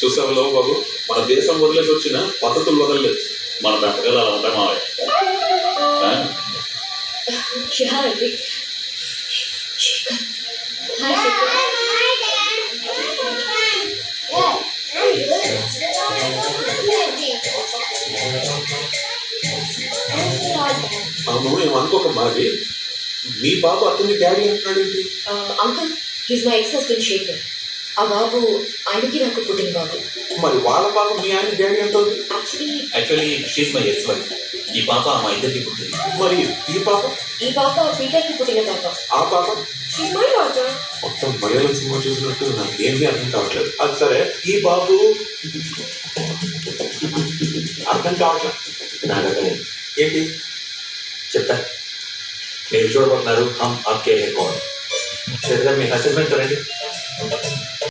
చూసావులో బాబు, మన దేశం వదిలేసి వచ్చిన పద్ధతులు వదలలేదు. మన పెంపకాలు అలా ఉంటాయి మావయ్య. అవును, ఏమనుకోక మాది. మీ బాబు అతన్ని డాడీ అంటున్నాడు ఏంటి? Uncle, he's my ex husband Shekhar. ఆ బాబు ఆయనకి నాకు పుట్టిన బాబు. మరి వాళ్ళ బాబు మీ ఆయన డాడీ అంటుంది? Actually she's my ex wife. ఈ పాప మా ఇద్దరికి పుట్టింది. మరి ఈ పాప? ఈ పాప పీటర్కి పుట్టిన పాప. ఆ పాప? She's my daughter. మొత్తం మలయాళం సినిమా చూసినట్టు నాకు ఏమీ అర్థం కావట్లేదు. అది సరే, ఈ బాబు అర్థం కావట్లేదు. నాకు అర్థమైంది. ఏంటి చెప్తా. మీరు చూడబోతున్నారు హమ్ ఆప్కే హే కౌన్. శ్వేత గారు మీ అసెస్మెంట్ రండి.